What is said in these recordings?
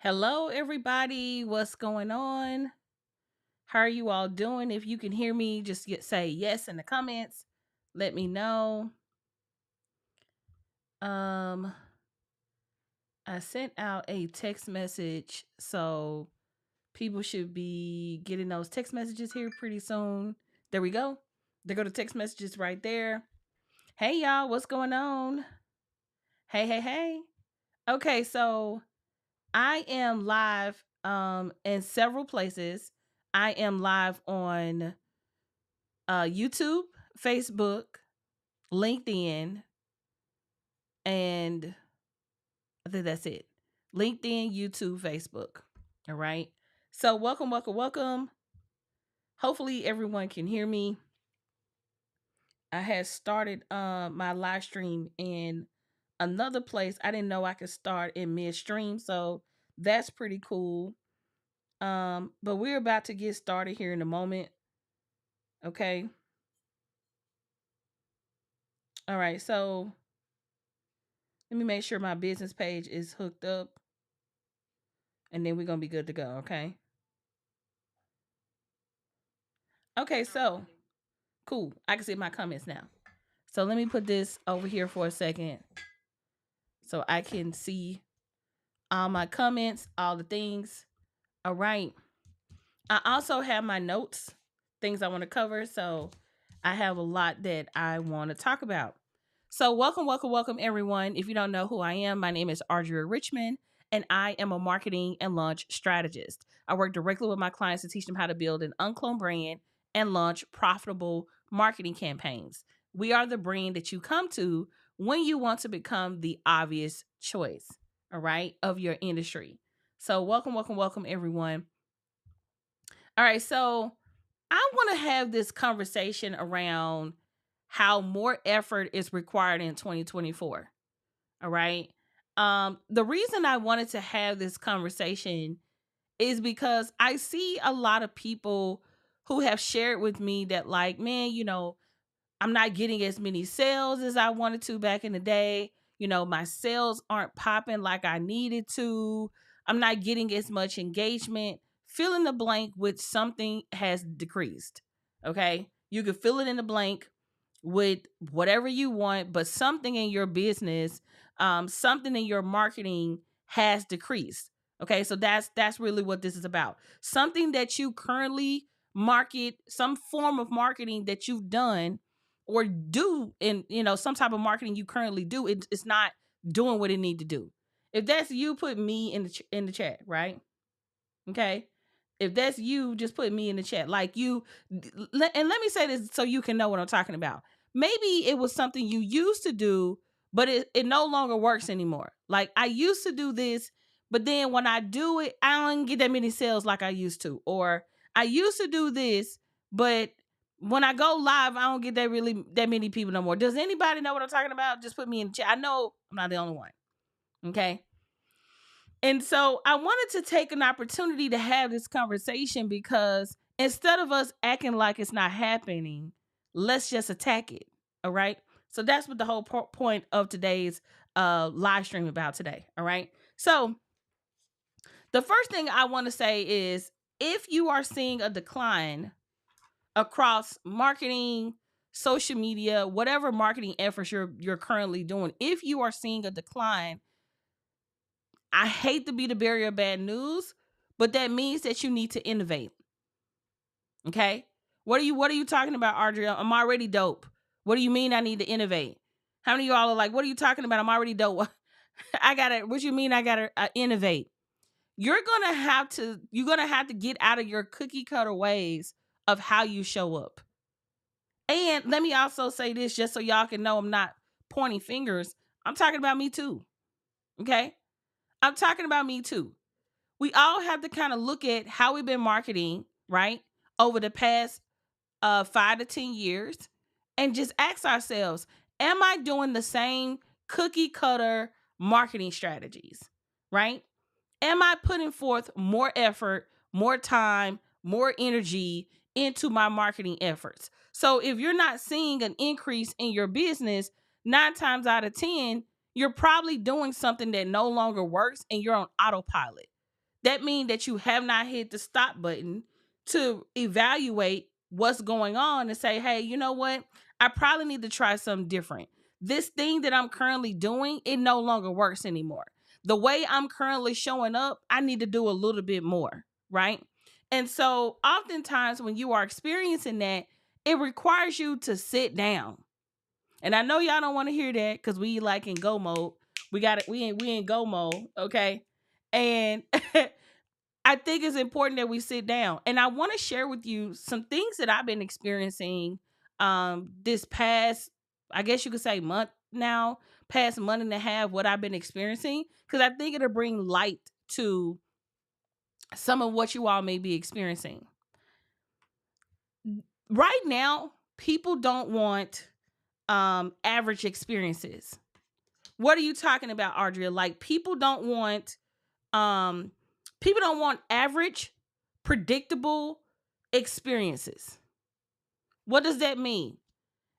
Hello, everybody. What's going on? How are you all doing? If you can hear me, just say yes in the comments. Let me know. Um, I sent out a text message, so people should be getting those text messages here pretty soon. There we go. There go the text messages right there. Hey, y'all. What's going on? Hey, hey, hey. Okay, so I am live in several places. I am live on YouTube, Facebook, LinkedIn, and I think that's it. LinkedIn, YouTube, Facebook. All right. So welcome, welcome, welcome. Hopefully everyone can hear me. I had started my live stream in another place. I didn't know I could start in midstream, so that's pretty cool. But we're about to get started here in a moment. Okay. All right. So let me make sure my business page is hooked up, and then we're gonna be good to go. Okay. Okay. So cool. I can see my comments now. So let me put this over here for a second, so I can see all my comments, all the things. All right. I also have my notes, things I want to cover. So I have a lot that I want to talk about. So welcome, welcome, welcome, everyone. If you don't know who I am, my name is Audria Richmond, and I am a marketing and launch strategist. I work directly with my clients to teach them how to build an uncloned brand and launch profitable marketing campaigns. We are the brand that you come to when you want to become the obvious choice, all right, of your industry. So welcome, welcome, welcome, everyone. All right, so I want to have this conversation around how more effort is required in 2024. All right. The reason I wanted to have this conversation is because I see a lot of people who have shared with me that, like, man, I'm not getting as many sales as I wanted to back in the day. My sales aren't popping like I needed to. I'm not getting as much engagement. Fill in the blank with something has decreased. Okay. You can fill it in the blank with whatever you want, but something in your business, something in your marketing has decreased. Okay. So that's really what this is about. Something that you currently market, some form of marketing that you've done or do in some type of marketing you currently do, it's not doing what it need to do. If that's you, put me in the chat, right? Okay. If that's you, just put me in the chat. Like you, and let me say this so you can know what I'm talking about. Maybe it was something you used to do, but it no longer works anymore. Like I used to do this, but then when I do it, I don't get that many sales like I used to. Or I used to do this, but when I go live, I don't get that many people no more. Does anybody know what I'm talking about? Just put me in the chat. I know I'm not the only one. Okay. And so I wanted to take an opportunity to have this conversation because instead of us acting like it's not happening, let's just attack it. All right. So that's what the whole point of today's live stream about today. All right. So the first thing I want to say is if you are seeing a decline across marketing, social media, whatever marketing efforts you're currently doing, if you are seeing a decline, I hate to be the bearer of bad news, but that means that you need to innovate. Okay? What are you talking about, Audria? I'm already dope. What do you mean I need to innovate? How many of y'all are like, what are you talking about? I'm already dope. What you mean I gotta innovate? You're gonna have to get out of your cookie cutter ways of how you show up. And let me also say this, just so y'all can know I'm not pointing fingers. I'm talking about me too. Okay? I'm talking about me too. We all have to kind of look at how we've been marketing, right? Over the past 5 to 10 years, and just ask ourselves, am I doing the same cookie cutter marketing strategies? Right? Am I putting forth more effort, more time, more energy into my marketing efforts? So if you're not seeing an increase in your business, 9 times out of 10, you're probably doing something that no longer works and you're on autopilot. That means that you have not hit the stop button to evaluate what's going on and say, hey, you know what? I probably need to try something different. This thing that I'm currently doing, it no longer works anymore. The way I'm currently showing up, I need to do a little bit more, right? And so oftentimes when you are experiencing that, it requires you to sit down. And I know y'all don't want to hear that because we like in go mode. We got it. We in go mode, okay? And I think it's important that we sit down. And I want to share with you some things that I've been experiencing this past, I guess you could say month now, past month and a half, what I've been experiencing, because I think it'll bring light to some of what you all may be experiencing. Right now, people don't want average experiences. What are you talking about, Audria? Like um people don't want average, predictable experiences. What does that mean?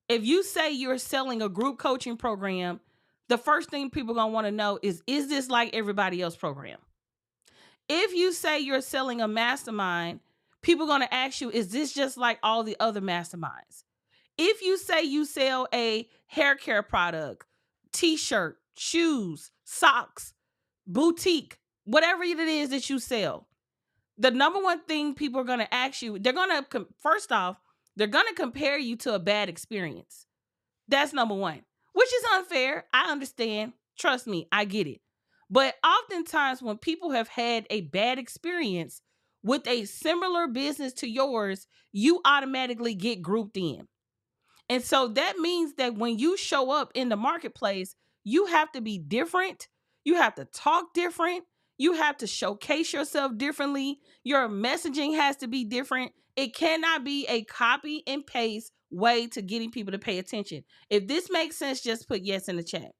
If you say you're selling a group coaching program, the first thing people are going to want to know is this like everybody else program? If you say you're selling a mastermind, people are going to ask you, is this just like all the other masterminds? If you say you sell a hair care product, t-shirt, shoes, socks, boutique, whatever it is that you sell, the number one thing people are going to ask you, first off, they're going to compare you to a bad experience. That's number one, which is unfair. I understand. Trust me, I get it. But oftentimes when people have had a bad experience with a similar business to yours, you automatically get grouped in. And so that means that when you show up in the marketplace, you have to be different. You have to talk different. You have to showcase yourself differently. Your messaging has to be different. It cannot be a copy and paste way to getting people to pay attention. If this makes sense, just put yes in the chat.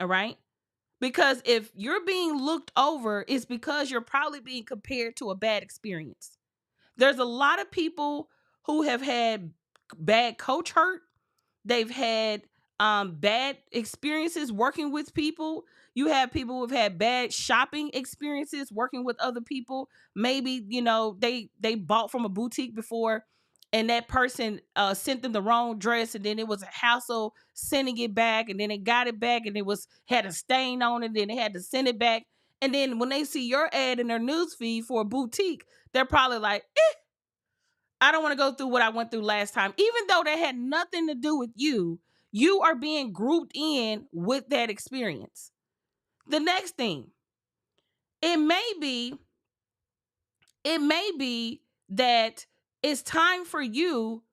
All right? Because if you're being looked over, it's because you're probably being compared to a bad experience. There's a lot of people who have had bad coach hurt. They've had bad experiences working with people. You have people who've had bad shopping experiences working with other people. Maybe, they bought from a boutique before and that person sent them the wrong dress, and then it was a hassle sending it back, and then they got it back and it was had a stain on it, and then they had to send it back. And then when they see your ad in their newsfeed for a boutique, they're probably like, I don't want to go through what I went through last time. Even though that had nothing to do with you, you are being grouped in with that experience. The next thing, it may be, that it's time for you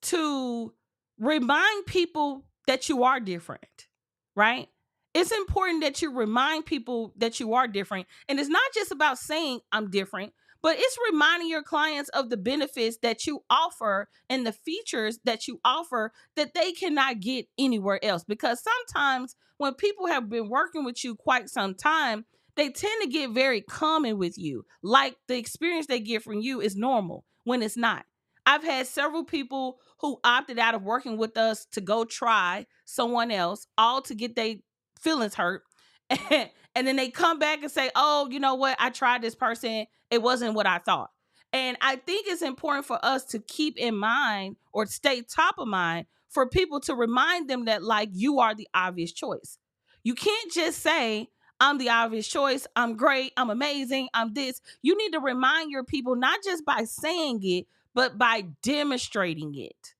to remind people that you are different, right? It's important that you remind people that you are different. And it's not just about saying I'm different, but it's reminding your clients of the benefits that you offer and the features that you offer that they cannot get anywhere else. Because sometimes when people have been working with you quite some time, they tend to get very common with you. Like the experience they get from you is normal when it's not. I've had several people who opted out of working with us to go try someone else, all to get their feelings hurt. And then they come back and say, oh, you know what? I tried this person. It wasn't what I thought. And I think it's important for us to keep in mind or stay top of mind for people to remind them that, like, you are the obvious choice. You can't just say, I'm the obvious choice. I'm great. I'm amazing. I'm this. You need to remind your people, not just by saying it, but by demonstrating it,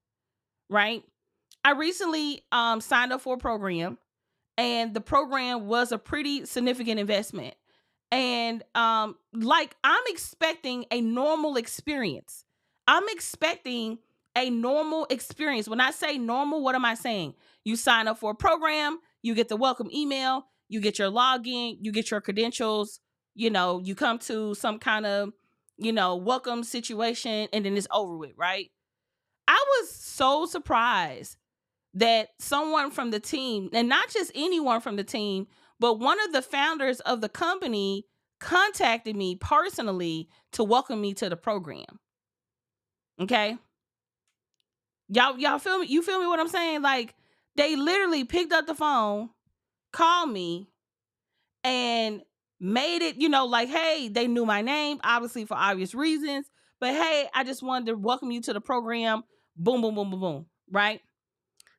right? I recently signed up for a program, and the program was a pretty significant investment. And like, I'm expecting a normal experience. I'm expecting a normal experience. When I say normal, what am I saying? You sign up for a program, you get the welcome email, you get your login, you get your credentials, you come to some kind of, welcome situation, and then it's over with, right? I was so surprised that someone from the team, and not just anyone from the team, but one of the founders of the company contacted me personally to welcome me to the program. Okay? Y'all feel me? You feel me what I'm saying? Like, they literally picked up the phone, called me, and made it, like, hey, they knew my name, obviously for obvious reasons, but hey, I just wanted to welcome you to the program. Boom, boom, boom, boom, boom. Right?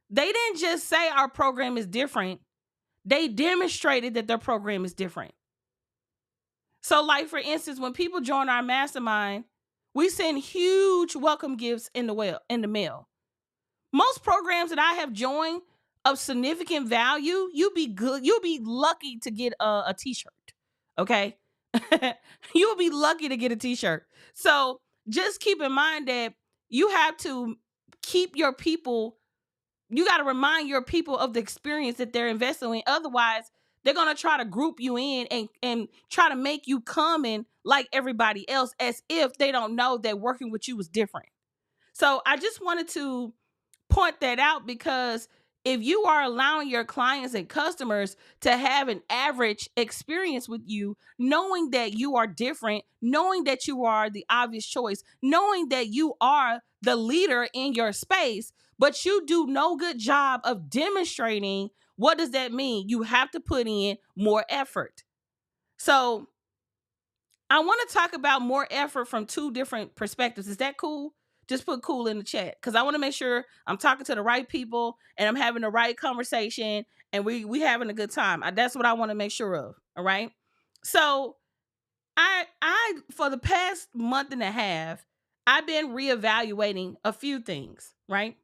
They didn't just say our program is different. They demonstrated that their program is different. So, like, for instance, when people join our mastermind, we send huge welcome gifts in the mail. Most programs that I have joined of significant value, you'll be lucky to get a t-shirt. Okay? You'll be lucky to get a t-shirt. So just keep in mind that you have to keep your people, you got to remind your people of the experience that they're investing in. Otherwise, they're going to try to group you in and try to make you come in like everybody else, as if they don't know that working with you is different. So I just wanted to point that out, because if you are allowing your clients and customers to have an average experience with you, knowing that you are different, knowing that you are the obvious choice, knowing that you are the leader in your space, but you do no good job of demonstrating, what does that mean? You have to put in more effort. So I want to talk about more effort from two different perspectives. Is that cool? Just put cool in the chat, because I want to make sure I'm talking to the right people and I'm having the right conversation and we having a good time. That's what I want to make sure of. All right. So I for the past month and a half, I've been reevaluating a few things, right?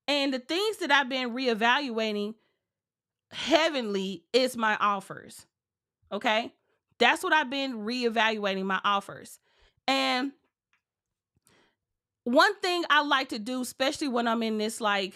And the things that I've been reevaluating heavily is my offers. Okay. That's what I've been reevaluating, my offers. And one thing I like to do, especially when I'm in this, like,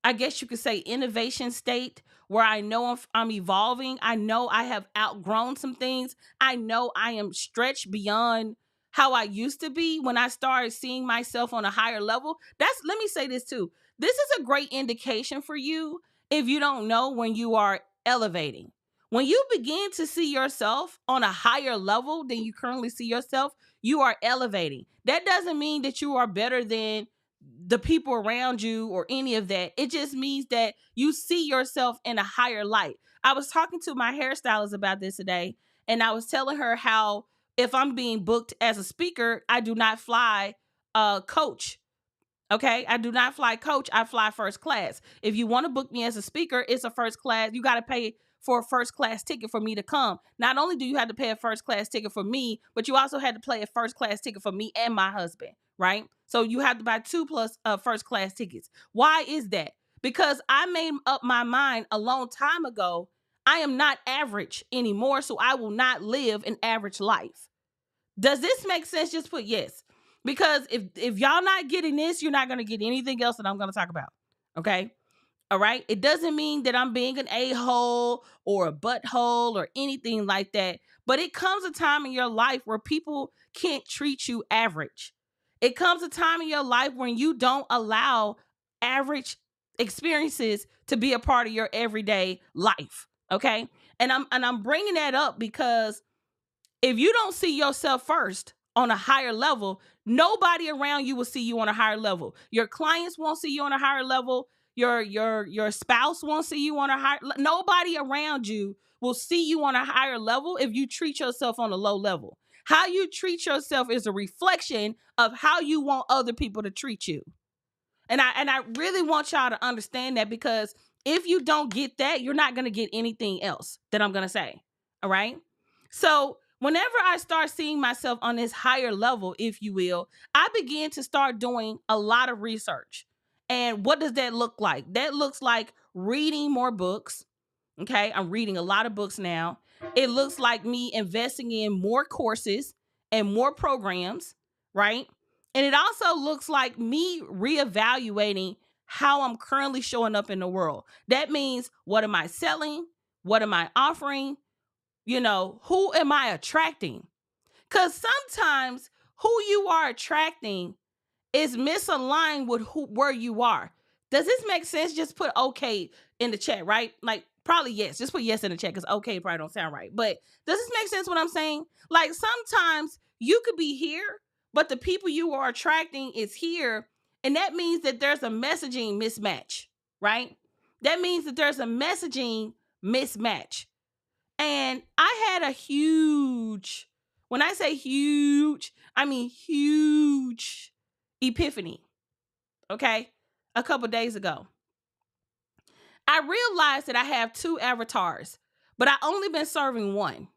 I guess you could say, innovation state, where I know I'm evolving. I know I have outgrown some things. I know I am stretched beyond how I used to be when I started seeing myself on a higher level. Let me say this too. This is a great indication for you if you don't know when you are elevating. When you begin to see yourself on a higher level than you currently see yourself, you are elevating. That doesn't mean that you are better than the people around you or any of that. It just means that you see yourself in a higher light. I was talking to my hairstylist about this today, and I was telling her how, if I'm being booked as a speaker, I do not fly coach. Okay, I do not fly coach. I fly first class. If you want to book me as a speaker, it's a first class. You got to pay for a first class ticket for me to come. Not only do you have to pay a first class ticket for me, but you also had to pay a first class ticket for me and my husband, right? So you have to buy 2 plus first class tickets. Why is that? Because I made up my mind a long time ago. I am not average anymore, so I will not live an average life. Does this make sense? Just put yes. Because if y'all not getting this, you're not going to get anything else that I'm going to talk about. Okay? All right? It doesn't mean that I'm being an a-hole or a butthole or anything like that. But it comes a time in your life where people can't treat you average. It comes a time in your life when you don't allow average experiences to be a part of your everyday life. Okay? And I'm bringing that up because if you don't see yourself first on a higher level, nobody around you will see you on a higher level. Your clients won't see you on a higher level. Your spouse won't see you on a higher. Nobody around you will see you on a higher level if you treat yourself on a low level. How you treat yourself is a reflection of how you want other people to treat you. And I really want y'all to understand that, because if you don't get that, you're not going to get anything else that I'm going to say. All right. So whenever I start seeing myself on this higher level, if you will, I begin to start doing a lot of research. And what does that look like? That looks like reading more books. Okay. I'm reading a lot of books now. It looks like me investing in more courses and more programs. Right. And it also looks like me reevaluating how I'm currently showing up in the world. That means, what am I selling? What am I offering? Who am I attracting? Because sometimes who you are attracting is misaligned with where you are. Does this make sense? Just put okay in the chat, right? Like, probably yes. Just put yes in the chat, because okay probably don't sound right. But does this make sense what I'm saying? Like, sometimes you could be here, but the people you are attracting is here. And that means that there's a messaging mismatch, right? That means that there's a messaging mismatch. And I had a huge, when I say huge, I mean huge epiphany, okay, a couple days ago. I realized that I have two avatars, but I only been serving one,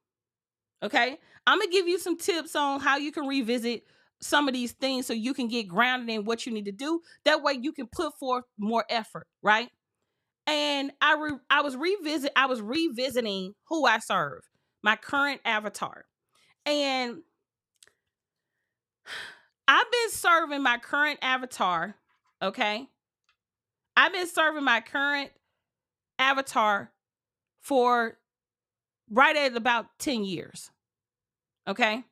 okay? I'm going to give you some tips on how you can revisit some of these things so you can get grounded in what you need to do. That way you can put forth more effort, right? And I was revisiting who I serve, my current avatar. And I've been serving my current avatar, okay? I've been serving my current avatar for right at about 10 years, okay?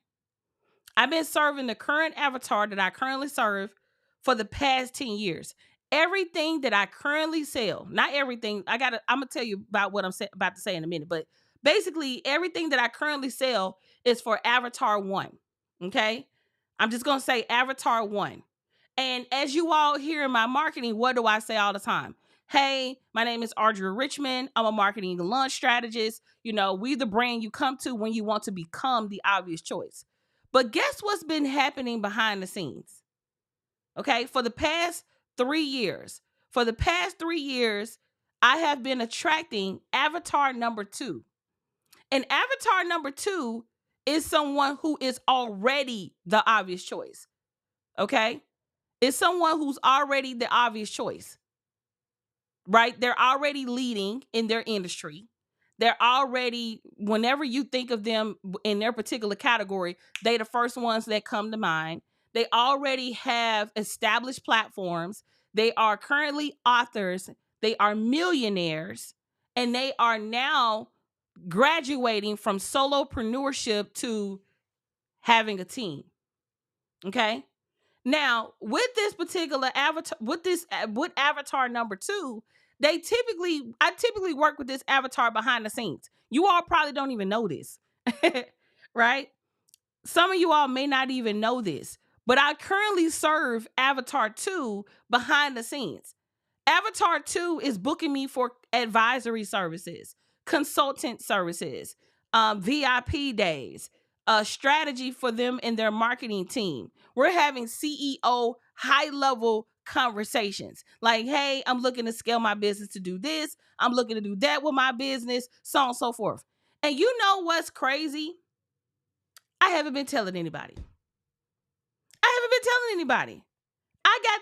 I've been serving the current avatar that I currently serve for the past 10 years. Everything that I currently sell, not everything, I'm going to tell you about what I'm about to say in a minute, but basically everything that I currently sell is for Avatar 1, okay? I'm just going to say Avatar 1. And as you all hear in my marketing, what do I say all the time? Hey, my name is Audria Richmond. I'm a marketing and launch strategist. We the brand you come to when you want to become the obvious choice. But guess what's been happening behind the scenes? Okay, for the past 3 years. For the past 3 years, I have been attracting avatar number 2. And avatar number 2 is someone who is already the obvious choice. Okay? It's someone who's already the obvious choice. Right? They're already leading in their industry. They're already, whenever you think of them in their particular category, they the first ones that come to mind. They already have established platforms. They are currently authors. They are millionaires. And they are now graduating from solopreneurship to having a team. Okay? Now, with this particular avatar, with avatar number 2, I typically work with this avatar behind the scenes. You all probably don't even know this, right? Some of you all may not even know this, but I currently serve Avatar 2 behind the scenes. Avatar 2 is booking me for advisory services, consultant services, VIP days, a strategy for them and their marketing team. We're having CEO high level conversations like, hey, I'm looking to scale my business to do this. I'm looking to do that with my business, so on and so forth. And you know what's crazy? I haven't been telling anybody. I got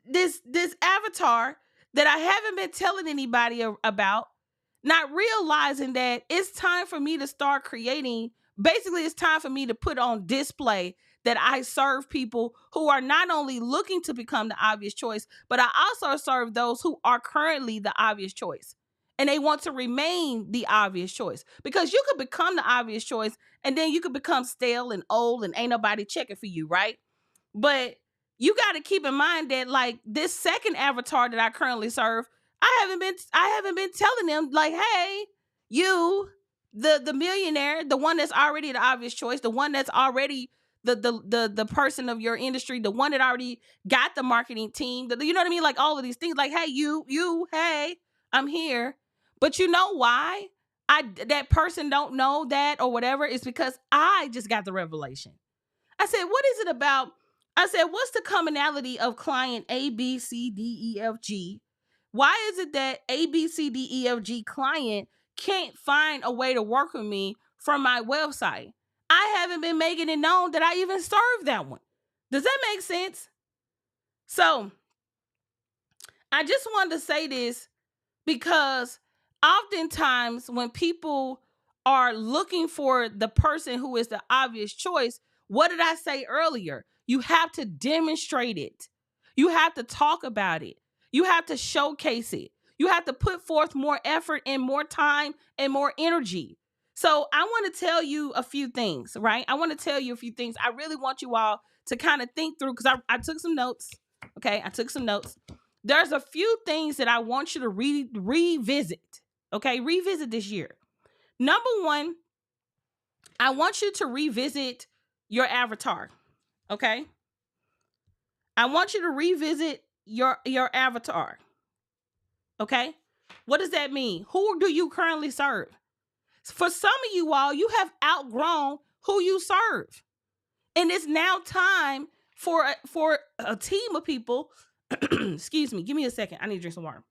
this avatar that I haven't been telling anybody about, not realizing that it's time for me to start creating. Basically, it's time for me to put on display that I serve people who are not only looking to become the obvious choice, but I also serve those who are currently the obvious choice. And they want to remain the obvious choice, because you could become the obvious choice and then you could become stale and old and ain't nobody checking for you, right? But you got to keep in mind that, like, this second avatar that I currently serve, I haven't been telling them, like, hey, you, the millionaire, the one that's already the obvious choice, the one that's already the person of your industry, the one that already got the marketing team, you know what I mean? Like, all of these things, like, hey, hey, I'm here. But you know why that person don't know that or whatever? Is because I just got the revelation. I said, what is it about? I said, what's the commonality of client A, B, C, D, E, F, G? Why is it that A, B, C, D, E, F, G client can't find a way to work with me from my website. I haven't been making it known that I even serve that one. Does that make sense? So I just wanted to say this because oftentimes when people are looking for the person who is the obvious choice, what did I say earlier? You have to demonstrate it. You have to talk about it. You have to showcase it. You have to put forth more effort and more time and more energy. So I want to tell you a few things, right? I want to tell you a few things. I really want you all to kind of think through because I took some notes. Okay, I took some notes. There's a few things that I want you to revisit. Okay, revisit this year. Number one, I want you to revisit your avatar. Okay, I want you to revisit your avatar. Okay, what does that mean? Who do you currently serve? For some of you all, you have outgrown who you serve, and it's now time for a team of people. Excuse me, give me a second. I need to drink some water.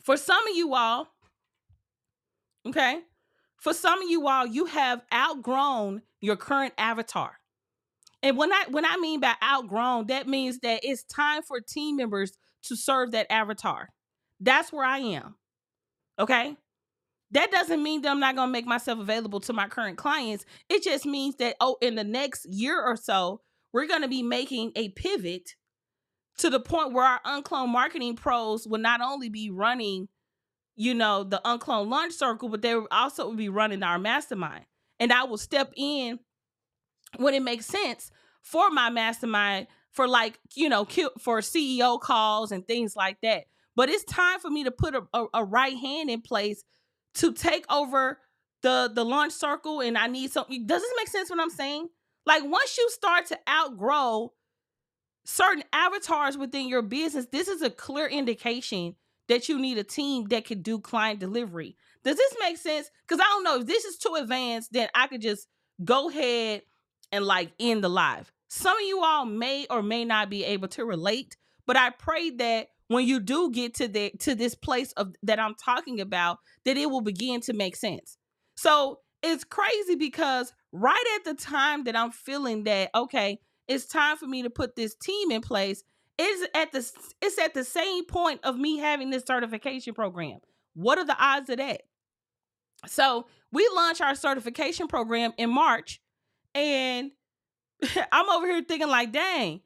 For some of you all, okay, for some of you all, you have outgrown your current avatar. And when I mean by outgrown, that means that it's time for team members to serve that avatar. That's where I am. Okay? That doesn't mean that I'm not going to make myself available to my current clients. It just means that, in the next year or so, we're going to be making a pivot to the point where our UnCloned marketing pros will not only be running, the UnCloned Launch Circle, but they will also be running our mastermind. And I will step in when it makes sense for my mastermind for for CEO calls and things like that. But it's time for me to put a right hand in place to take over the launch circle. And I need something. Does this make sense what I'm saying? Like once you start to outgrow certain avatars within your business, this is a clear indication that you need a team that can do client delivery. Does this make sense? Because I don't know if this is too advanced, then I could just go ahead and end the live. Some of you all may or may not be able to relate, but I pray that when you do get to this place of that I'm talking about, that it will begin to make sense. So it's crazy because right at the time that I'm feeling that, okay, it's time for me to put this team in place, it's at the same point of me having this certification program. What are the odds of that? So we launched our certification program in March, and I'm over here thinking dang,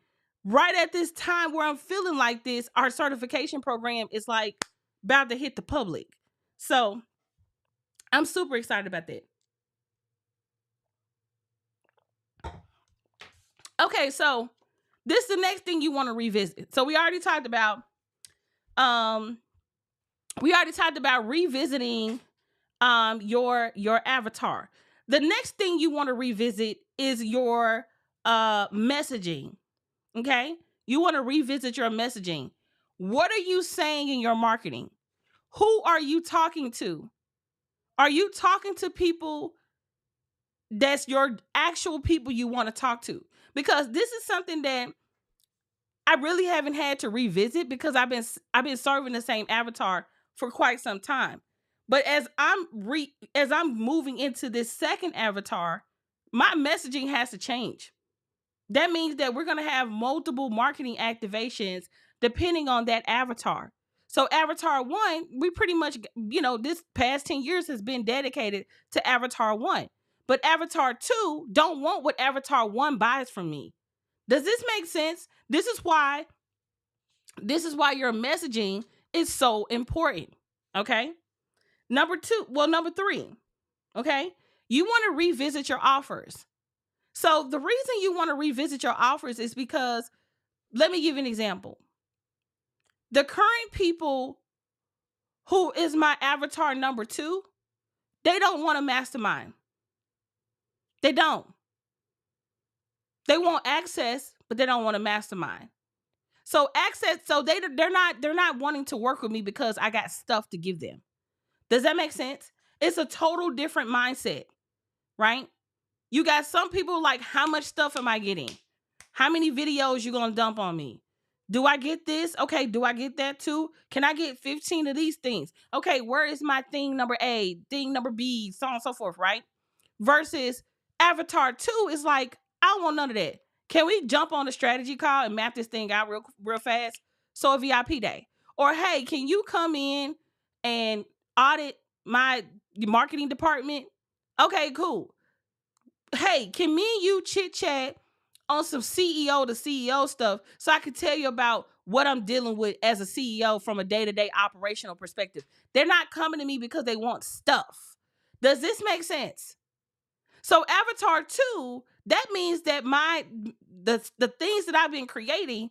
right at this time where I'm feeling like this, our certification program is about to hit the public. So I'm super excited about that. Okay, so this is the next thing you want to revisit. So we already talked about revisiting your avatar. The next thing you want to revisit is your messaging. Okay? You want to revisit your messaging. What are you saying in your marketing? Who are you talking to? Are you talking to people that's your actual people you want to talk to? Because this is something that I really haven't had to revisit because I've been serving the same avatar for quite some time. But as I'm moving into this second avatar, my messaging has to change. That means that we're going to have multiple marketing activations depending on that avatar. So avatar 1, we pretty much, this past 10 years has been dedicated to avatar 1. But avatar 2 don't want what avatar 1 buys from me. Does this make sense? This is why your messaging is so important. Okay? Number 3. Okay? You want to revisit your offers. So the reason you want to revisit your offers is because, let me give you an example. The current people who is my avatar number 2, they don't want a mastermind. They don't. They want access, but they don't want a mastermind. So they're not wanting to work with me because I got stuff to give them. Does that make sense? It's a total different mindset, right? You got some people how much stuff am I getting? How many videos you gonna dump on me? Do I get this? Okay, do I get that too? Can I get 15 of these things? Okay, where is my thing number A, thing number B, so on and so forth, right? Versus Avatar 2 is like, I don't want none of that. Can we jump on a strategy call and map this thing out real fast? So a VIP day. Or hey, can you come in and audit my marketing department? Okay, cool. Hey, can me and you chit chat on some CEO to CEO stuff so I can tell you about what I'm dealing with as a CEO from a day-to-day operational perspective? They're not coming to me because they want stuff. Does this make sense? So Avatar 2, that means that the things that I've been creating,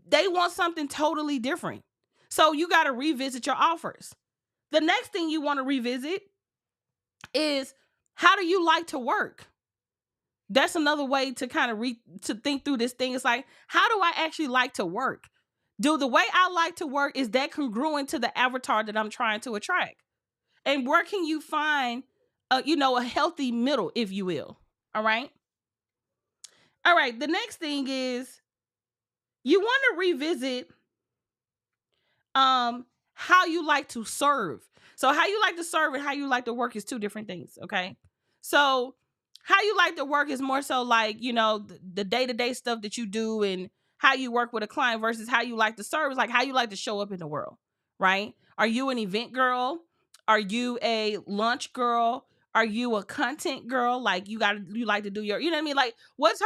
they want something totally different. So you got to revisit your offers. The next thing you want to revisit is, how do you like to work? That's another way to kind of to think through this thing. It's like, how do I actually like to work? Do the way I like to work, is that congruent to the avatar that I'm trying to attract? And where can you find a healthy middle, if you will? All right. All right. The next thing is, you want to revisit how you like to serve. So how you like to serve and how you like to work is two different things. Okay. So how you like to work is more so like, the day-to-day stuff that you do and how you work with a client, versus how you like to serve is like how you like to show up in the world, right? Are you an event girl? Are you a lunch girl? Are you a content girl? Like you like to do your, you know what I mean? Like what's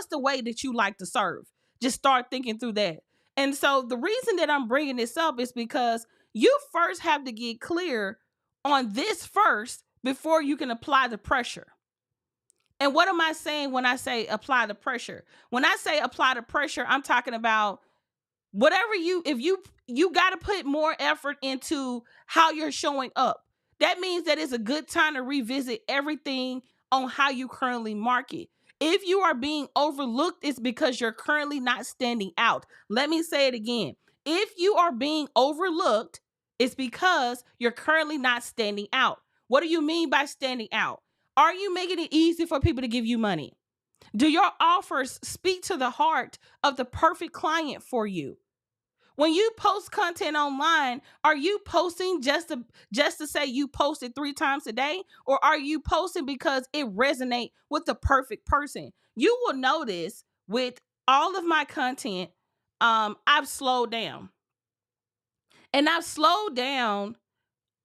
the way that you like to serve? Just start thinking through that. And so the reason that I'm bringing this up is because you first have to get clear on this first before you can apply the pressure. And what am I saying when I say apply the pressure? When I say apply the pressure, I'm talking about whatever if you got to put more effort into how you're showing up. That means that it's a good time to revisit everything on how you currently market. If you are being overlooked, it's because you're currently not standing out. Let me say it again. If you are being overlooked, it's because you're currently not standing out. What do you mean by standing out? Are you making it easy for people to give you money? Do your offers speak to the heart of the perfect client for you? When you post content online, are you posting just to say you posted 3 times a day? Or are you posting because it resonates with the perfect person? You will notice with all of my content, I've slowed down. And I've slowed down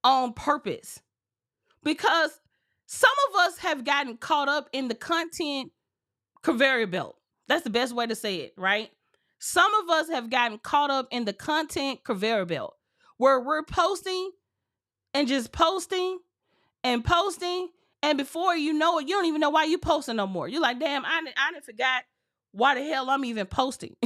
on purpose, because some of us have gotten caught up in the content conveyor belt. That's the best way to say it, right? Some of us have gotten caught up in the content conveyor belt, where we're posting and just posting and posting. And before you know it, you don't even know why you posting no more. You're like, damn, I didn't forgot why the hell I'm even posting.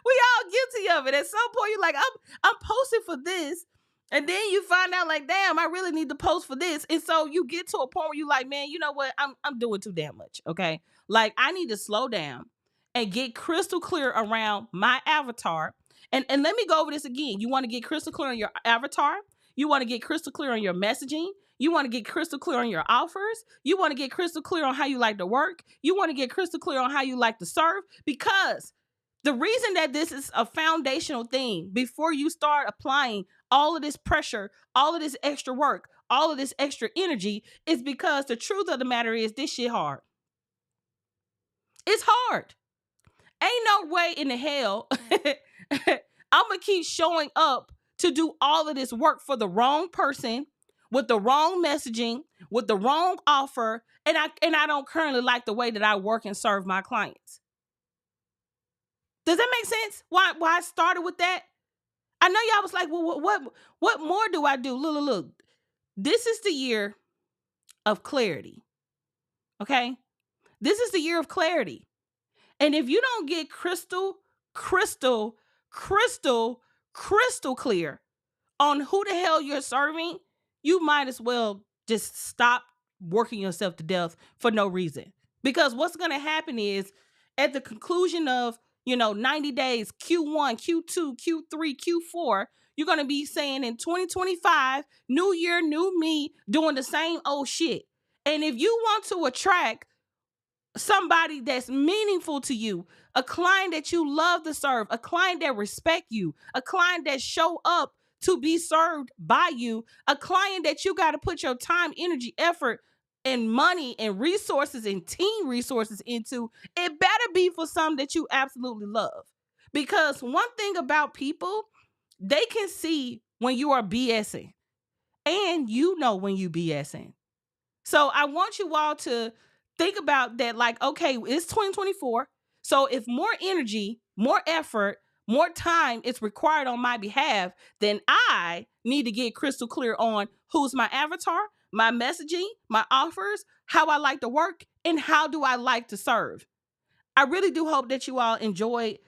We all guilty of it. At some point, you're like, I'm posting for this. And then you find out like, damn, I really need to post for this. And so you get to a point where you're like, man, you know what? I'm doing too damn much. Okay. Like I need to slow down and get crystal clear around my avatar. And let me go over this again. You want to get crystal clear on your avatar. You want to get crystal clear on your messaging. You want to get crystal clear on your offers. You want to get crystal clear on how you like to work. You want to get crystal clear on how you like to serve, because the reason that this is a foundational thing before you start applying all of this pressure, all of this extra work, all of this extra energy, is because the truth of the matter is this shit hard. It's hard. Ain't no way in the hell I'm going to keep showing up to do all of this work for the wrong person, with the wrong messaging, with the wrong offer, and I don't currently like the way that I work and serve my clients. Does that make sense? Why I started with that? I know y'all was like, well, what more do I do? Look. This is the year of clarity. Okay? This is the year of clarity. And if you don't get crystal clear on who the hell you're serving, you might as well just stop working yourself to death for no reason. Because what's going to happen is, at the conclusion of 90 days, Q1, Q2, Q3, Q4, you're going to be saying in 2025, new year, new me, doing the same old shit. And if you want to attract somebody that's meaningful to you, a client that you love to serve, a client that respect you, a client that show up to be served by you, a client that you got to put your time, energy, effort, and money and resources and team resources into. It better be for something that you absolutely love. Because one thing about people, they can see when you are BSing, and you know when you BSing. So I want you all to think about that, like, okay, it's 2024. So if more energy, more effort, more time is required on my behalf, then I need to get crystal clear on who's my avatar, my messaging, my offers, how I like to work, and how do I like to serve. I really do hope that you all enjoyed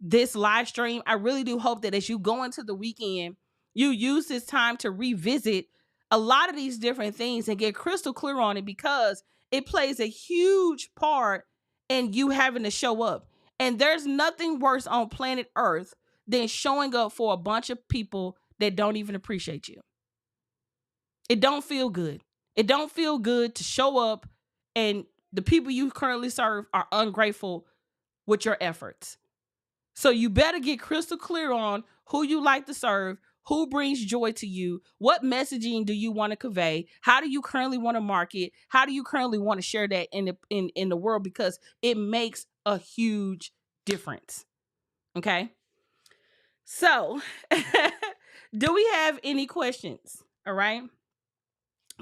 this live stream. I really do hope that as you go into the weekend, you use this time to revisit a lot of these different things and get crystal clear on it, because it plays a huge part in you having to show up. And there's nothing worse on planet Earth than showing up for a bunch of people that don't even appreciate you. It don't feel good. It don't feel good to show up and the people you currently serve are ungrateful with your efforts. So you better get crystal clear on who you like to serve, who brings joy to you, what messaging do you want to convey, how do you currently want to market, how do you currently want to share that in the world, because it makes a huge difference. Okay? So, do we have any questions? All right?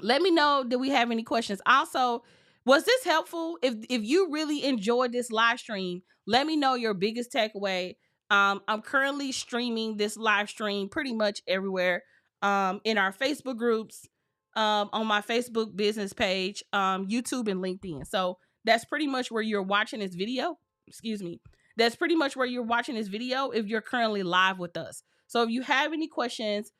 Let me know, do we have any questions? Also, was this helpful? If you really enjoyed this live stream, let me know your biggest takeaway. I'm currently streaming this live stream pretty much everywhere, in our Facebook groups, on my Facebook business page, YouTube, and LinkedIn. So that's pretty much where you're watching this video. Excuse me. That's pretty much where you're watching this video if you're currently live with us. So if you have any questions,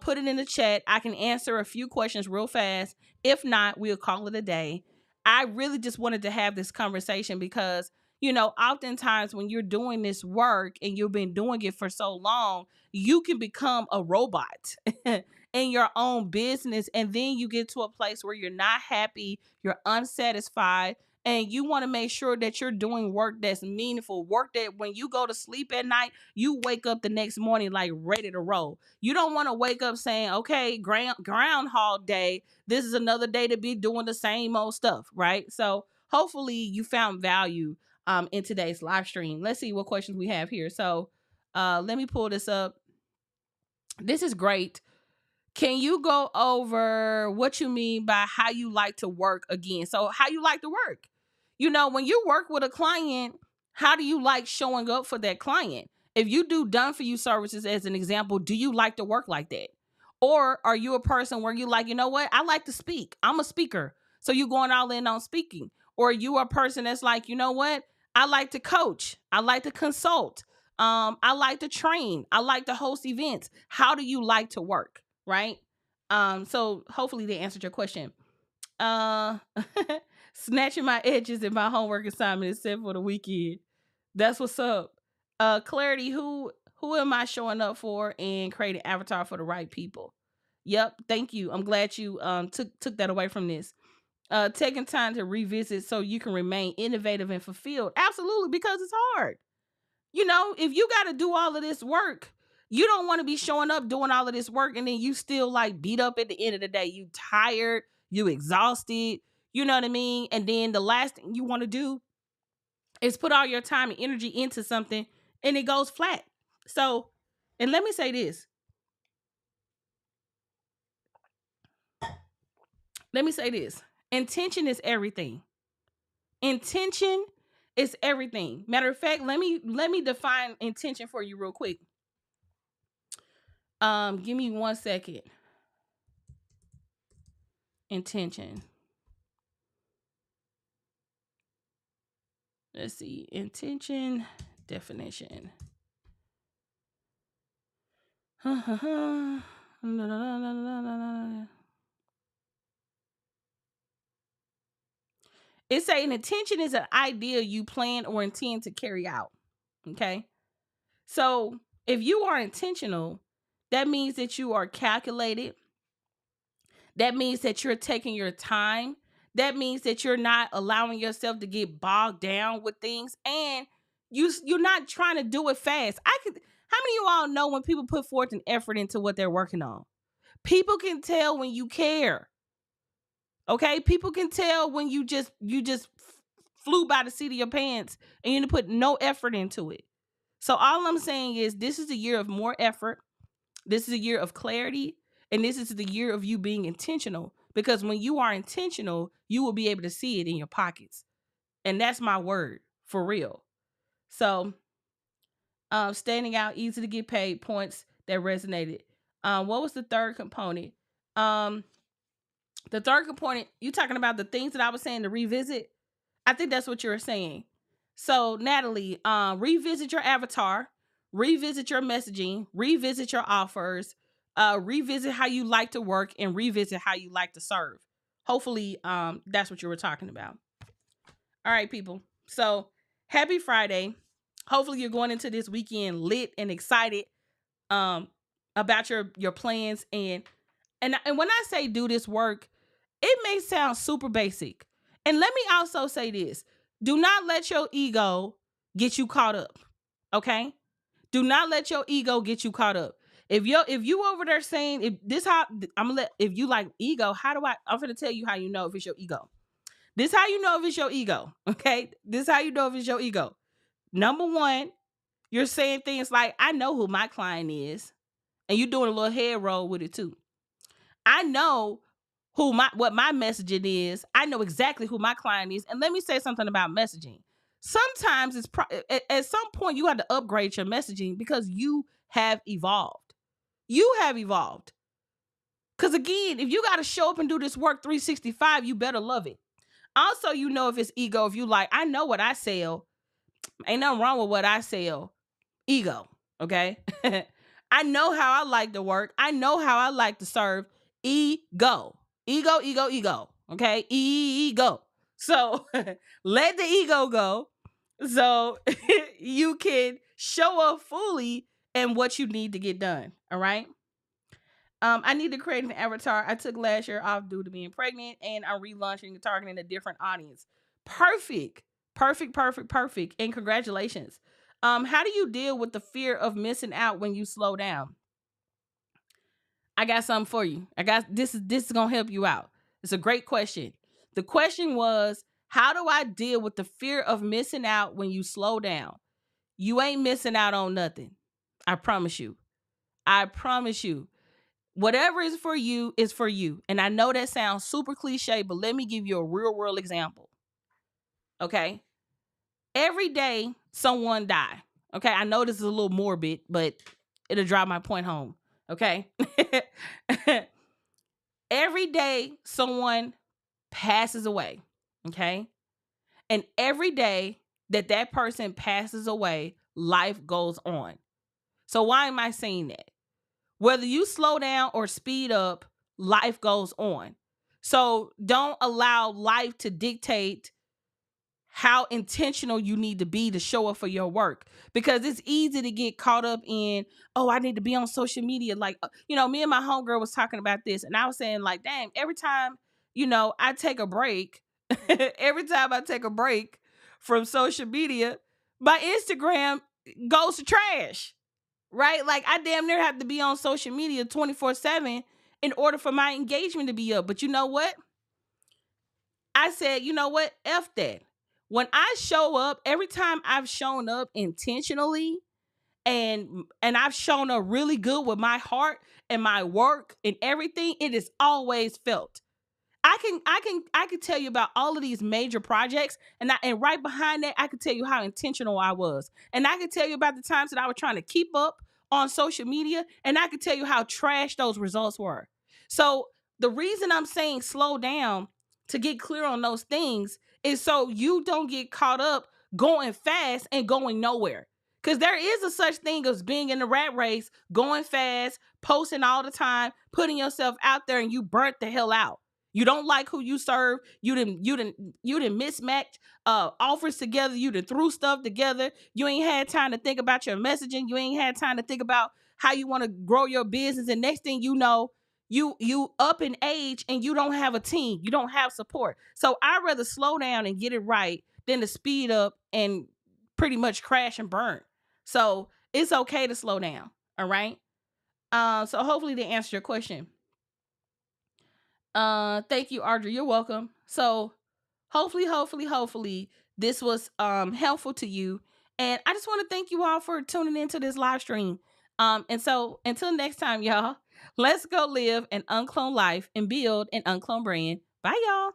put it in the chat. I can answer a few questions real fast. If not, we'll call it a day. I really just wanted to have this conversation because, oftentimes when you're doing this work and you've been doing it for so long, you can become a robot in your own business. And then you get to a place where you're not happy, you're unsatisfied, and you want to make sure that you're doing work that's meaningful, work that when you go to sleep at night, you wake up the next morning like ready to roll. You don't want to wake up saying, okay, groundhog day, this is another day to be doing the same old stuff, right? So hopefully you found value in today's live stream. Let's see what questions we have here. So let me pull this up. This is great. Can you go over what you mean by how you like to work again? So how you like to work? When you work with a client, how do you like showing up for that client? If you do done for you services as an example, do you like to work like that? Or are you a person where you like, you know what? I like to speak. I'm a speaker. So you going all in on speaking. Or are you a person that's like, you know what? I like to coach. I like to consult. I like to train. I like to host events. How do you like to work? Right? So hopefully they answered your question. Uh Snatching my edges in my homework assignment is set for the weekend. That's what's up. Clarity, who am I showing up for and creating avatar for the right people? Yep, thank you. I'm glad you took that away from this. Taking time to revisit so you can remain innovative and fulfilled. Absolutely, because it's hard. If you got to do all of this work, you don't want to be showing up doing all of this work and then you still like beat up at the end of the day. You tired, you exhausted, you know what I mean? And then the last thing you want to do is put all your time and energy into something and it goes flat. So, and let me say this. Intention is everything. Intention is everything. Matter of fact, let me define intention for you real quick. Give me 1 second. Intention. Let's see. Intention definition. It's saying intention is an idea you plan or intend to carry out. Okay. So if you are intentional, that means that you are calculated. That means that you're taking your time. That means that you're not allowing yourself to get bogged down with things. And you're not trying to do it fast. How many of you all know when people put forth an effort into what they're working on? People can tell when you care. Okay? People can tell when you just flew by the seat of your pants and you didn't put no effort into it. So all I'm saying is this is a year of more effort. This is a year of clarity, and this is the year of you being intentional, because when you are intentional, you will be able to see it in your pockets. And that's my word, for real. So, standing out, easy to get paid, points that resonated. What was the third component? Um, the third component, you talking about the things that I was saying to revisit? I think that's what you were saying. So, Natalie, revisit your avatar, revisit your messaging, revisit your offers, revisit how you like to work, and revisit how you like to serve. Hopefully, that's what you were talking about. All right, people. So, happy Friday. Hopefully, you're going into this weekend lit and excited um, about your plans. And when I say do this work, it may sound super basic. And let me also say this. Do not let your ego get you caught up. Okay? Do not let your ego get you caught up. If you over there saying if you like ego, I'm gonna tell you how you know if it's your ego. This how you know if it's your ego. Okay? This how you know if it's your ego. Number one, you're saying things like, I know who my client is. And you're doing a little head roll with it too. I know what my messaging is. I know exactly who my client is. And let me say something about messaging. Sometimes at some point you have to upgrade your messaging because you have evolved. You have evolved. Because again, if you got to show up and do this work 365, you better love it. Also, you know if it's ego, if you like, I know what I sell. Ain't nothing wrong with what I sell. Ego. Okay. I know how I like to work. I know how I like to serve. Ego. Ego, ego, ego. Okay? Ego. So let the ego go so you can show up fully in what you need to get done. All right? I need to create an avatar. I took last year off due to being pregnant, and I'm relaunching and targeting a different audience. Perfect. Perfect, perfect, perfect. And congratulations. How do you deal with the fear of missing out when you slow down? I got something for you. This is gonna help you out. It's a great question. The question was, how do I deal with the fear of missing out when you slow down? You ain't missing out on nothing. I promise you. I promise you. Whatever is for you is for you. And I know that sounds super cliche, but let me give you a real world example. Okay? Every day someone die. Okay? I know this is a little morbid, but it'll drive my point home. Okay? Every day someone passes away. Okay? And every day that person passes away, life goes on. So why am I saying that? Whether you slow down or speed up, life goes on. So don't allow life to dictate how intentional you need to be to show up for your work, because it's easy to get caught up in, oh, I need to be on social media. Like, me and my homegirl was talking about this, and I was saying, like, dang, every time, I take a break, every time I take a break from social media, my Instagram goes to trash, right? Like, I damn near have to be on social media 24/7 in order for my engagement to be up. But you know what? I said, you know what? F that. When I show up, every time I've shown up intentionally and I've shown up really good with my heart and my work and everything, it is always felt. I can tell you about all of these major projects, and right behind that, I could tell you how intentional I was. And I could tell you about the times that I was trying to keep up on social media, and I could tell you how trash those results were. So the reason I'm saying slow down to get clear on those things is so you don't get caught up going fast and going nowhere. Because there is a such thing as being in the rat race, going fast, posting all the time, putting yourself out there, and you burnt the hell out. You don't like who you serve. You didn't mismatch offers together. You done threw stuff together. You ain't had time to think about your messaging. You ain't had time to think about how you want to grow your business. And next thing you know, you up in age and you don't have a team. You don't have support. So I'd rather slow down and get it right than to speed up and pretty much crash and burn. So it's okay to slow down. All right. So hopefully they answered your question. Thank you, Audrey. You're welcome. So hopefully this was helpful to you. And I just want to thank you all for tuning into this live stream. And so until next time, y'all, let's go live an uncloned life and build an uncloned brand. Bye, y'all.